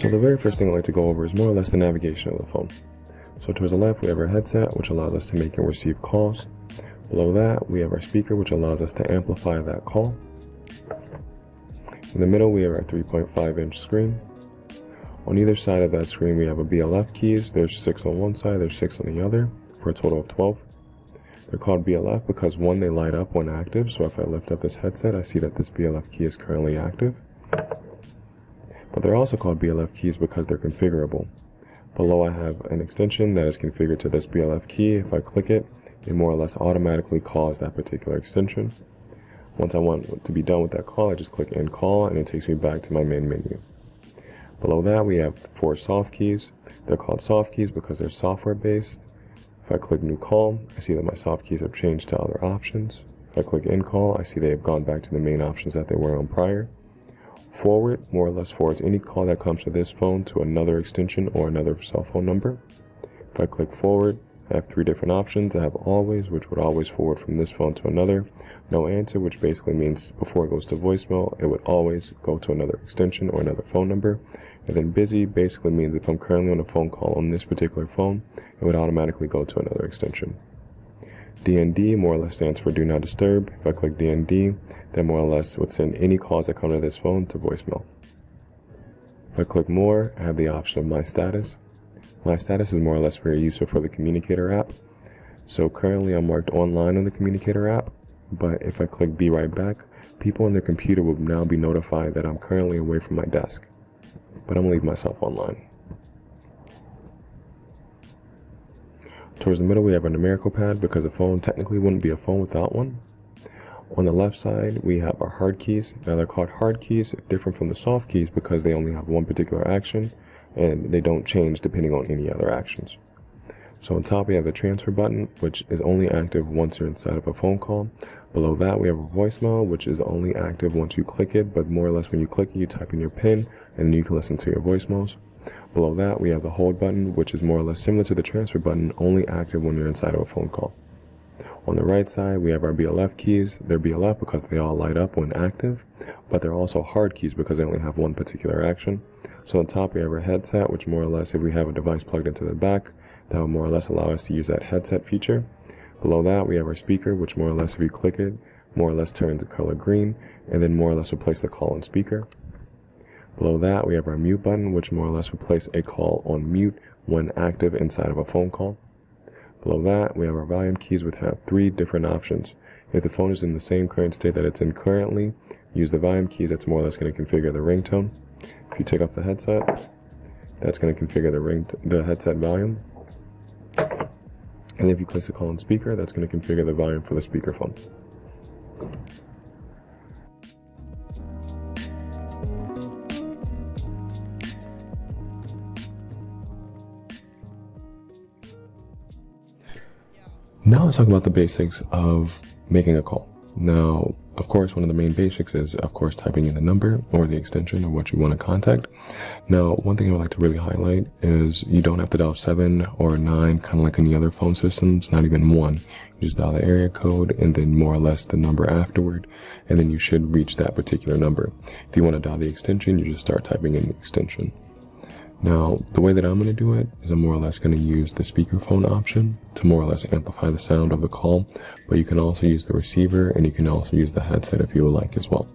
So the very first thing I'd like to go over is more or less the navigation of the phone. So towards the left, we have our headset, which allows us to make and receive calls. Below that, we have our speaker, which allows us to amplify that call. In the middle, we have our 3.5-inch screen. On either side of that screen, we have a BLF keys. There's 6 on one side, there's 6 on the other, for a total of 12. They're called BLF because, one, they light up when active. So if I lift up this headset, I see that this BLF key is currently active. But they're also called BLF keys because they're configurable. Below, I have an extension that is configured to this BLF key. If I click it, it more or less automatically calls that particular extension. Once I want to be done with that call, I just click End Call, and it takes me back to my main menu. Below that, we have 4 soft keys. They're called soft keys because they're software-based. If I click New Call, I see that my soft keys have changed to other options. If I click End Call, I see they have gone back to the main options that they were on prior. Forward more or less forwards any call that comes to this phone to another extension or another cell phone number. If I click Forward, I have 3 different options. I have Always, which would always forward from this phone to another. No Answer, which basically means before it goes to voicemail, it would always go to another extension or another phone number. And then Busy basically means if I'm currently on a phone call on this particular phone, it would automatically go to another extension. DND more or less stands for Do Not Disturb. If I click DND, then more or less would send any calls that come to this phone to voicemail. If I click More, I have the option of My Status. My Status is more or less very useful for the Communicator app. So currently I'm marked online on the Communicator app, but if I click Be Right Back, people on their computer will now be notified that I'm currently away from my desk. But I'm going to leave myself online. Towards the middle, we have a numerical pad because a phone technically wouldn't be a phone without one. On the left side, we have our hard keys. Now they're called hard keys, different from the soft keys because they only have one particular action and they don't change depending on any other actions. So on top, we have the transfer button, which is only active once you're inside of a phone call. Below that, we have a voicemail, which is only active once you click it, but more or less when you click it, you type in your PIN and then you can listen to your voicemails. Below that, we have the hold button, which is more or less similar to the transfer button, only active when you're inside of a phone call. On the right side, we have our BLF keys. They're BLF because they all light up when active, but they're also hard keys because they only have one particular action. So on top, we have our headset, which more or less, if we have a device plugged into the back, that will more or less allow us to use that headset feature. Below that, we have our speaker, which more or less, if you click it, more or less turns the color green, and then more or less will place the call on speaker. Below that, we have our mute button, which more or less will place a call on mute when active inside of a phone call. Below that, we have our volume keys, which have 3 different options. If the phone is in the same current state that it's in currently, use the volume keys. That's more or less going to configure the ringtone. If you take off the headset, that's going to configure the headset volume. And if you place the call on speaker, that's going to configure the volume for the speakerphone. Now let's talk about the basics of making a call. Now, of course, one of the main basics is, of course, typing in the number or the extension of what you want to contact. Now, one thing I would like to really highlight is you don't have to dial 7 or 9, kind of like any other phone systems, not even 1. You just dial the area code and then more or less the number afterward, and then you should reach that particular number. If you want to dial the extension, you just start typing in the extension. Now, the way that I'm going to do it is I'm more or less going to use the speakerphone option to more or less amplify the sound of the call, but you can also use the receiver and you can also use the headset if you would like as well.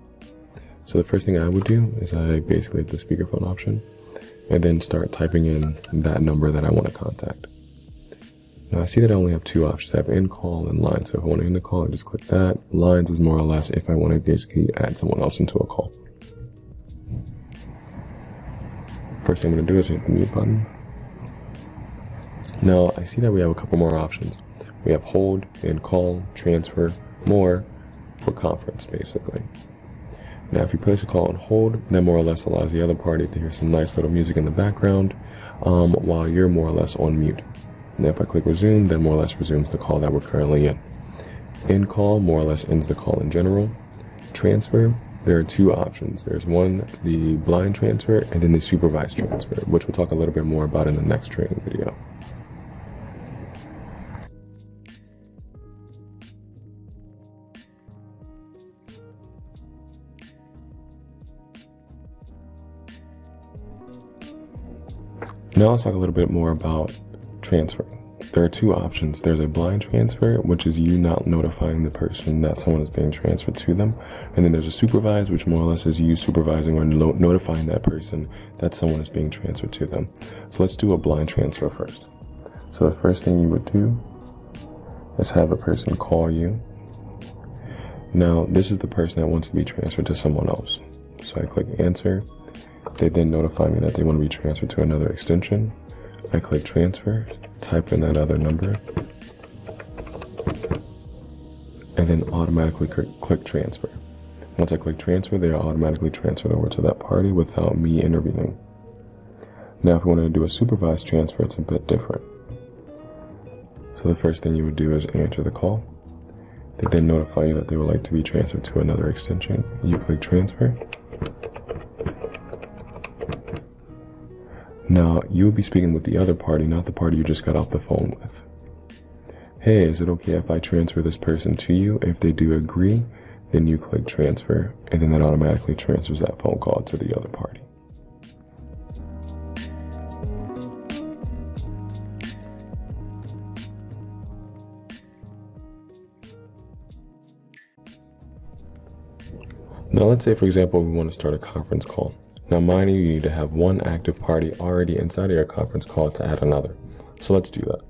So the first thing I would do is I basically hit the speakerphone option and then start typing in that number that I want to contact. Now I see that I only have 2 options. I have end call and line. So if I want to end the call, I just click that. Lines is more or less if I want to basically add someone else into a call. First thing I'm going to do is hit the mute button. Now I see that we have a couple more options. We have hold, end call, transfer, more for conference basically. Now if you place a call on hold, that more or less allows the other party to hear some nice little music in the background while you're more or less on mute. Now if I click resume, then more or less resumes the call that we're currently in. End call more or less ends the call in general. Transfer, there are 2 options. There's one, the blind transfer, and then the supervised transfer, which we'll talk a little bit more about in the next training video. Now let's talk a little bit more about transfer. There are two options. There's a blind transfer, which is you not notifying the person that someone is being transferred to them. And then there's a supervised, which more or less is you supervising or notifying that person that someone is being transferred to them. So let's do a blind transfer first. So the first thing you would do is have a person call you. Now, this is the person that wants to be transferred to someone else. So I click answer. They then notify me that they want to be transferred to another extension. I click transfer, type in that other number, and then automatically click transfer. Once I click transfer, they are automatically transferred over to that party without me intervening. Now, if we want to do a supervised transfer, it's a bit different. So the first thing you would do is answer the call. They then notify you that they would like to be transferred to another extension. You click transfer. Now, you will be speaking with the other party, not the party you just got off the phone with. Hey, is it okay if I transfer this person to you? If they do agree, then you click transfer, and then that automatically transfers that phone call to the other party. Now, let's say, for example, we want to start a conference call. Now, mind you, need to have one active party already inside of your conference call to add another. So let's do that.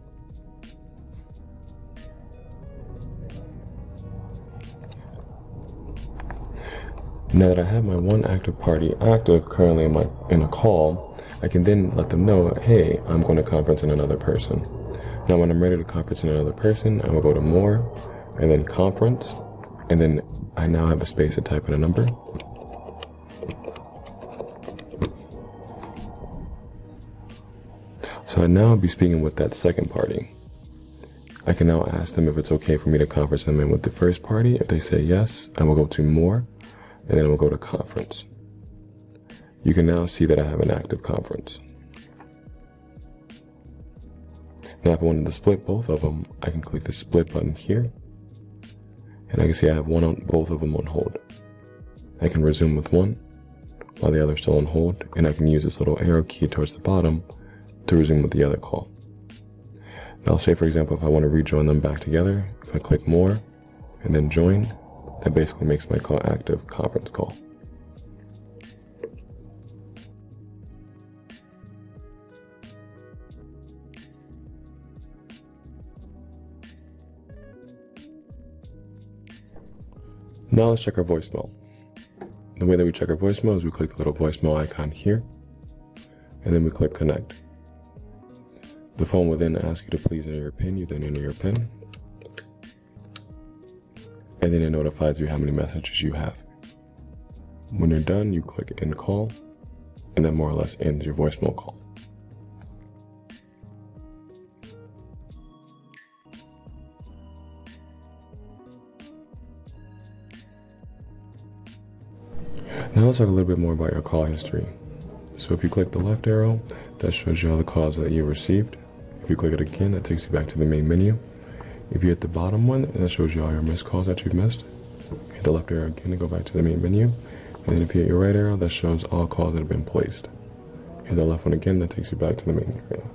Now that I have my one active party active currently in a call, I can then let them know, hey, I'm going to conference in another person. Now, when I'm ready to conference in another person, I'm going to go to more, and then conference, and then I now have a space to type in a number. So I now be speaking with that second party. I can now ask them if it's okay for me to conference them in with the first party. If they say yes, I will go to more, and then I will go to conference. You can now see that I have an active conference. Now if I wanted to split both of them, I can click the split button here, and I can see I have both of them on hold. I can resume with one while the other is still on hold, and I can use this little arrow key towards the bottom to resume with the other call. Now, say for example, if I want to rejoin them back together, if I click more and then join, that basically makes my call active conference call. Now let's check our voicemail. The way that we check our voicemail is we click the little voicemail icon here, and then we click connect. The phone will then ask you to please enter your PIN. You then enter your PIN. And then it notifies you how many messages you have. When you're done, you click end call, and that more or less ends your voicemail call. Now let's talk a little bit more about your call history. So if you click the left arrow, that shows you all the calls that you received. If you click it again, that takes you back to the main menu. If you hit the bottom one, that shows you all your missed calls that you've missed. Hit the left arrow again to go back to the main menu. And then if you hit your right arrow, that shows all calls that have been placed. Hit the left one again, that takes you back to the main area.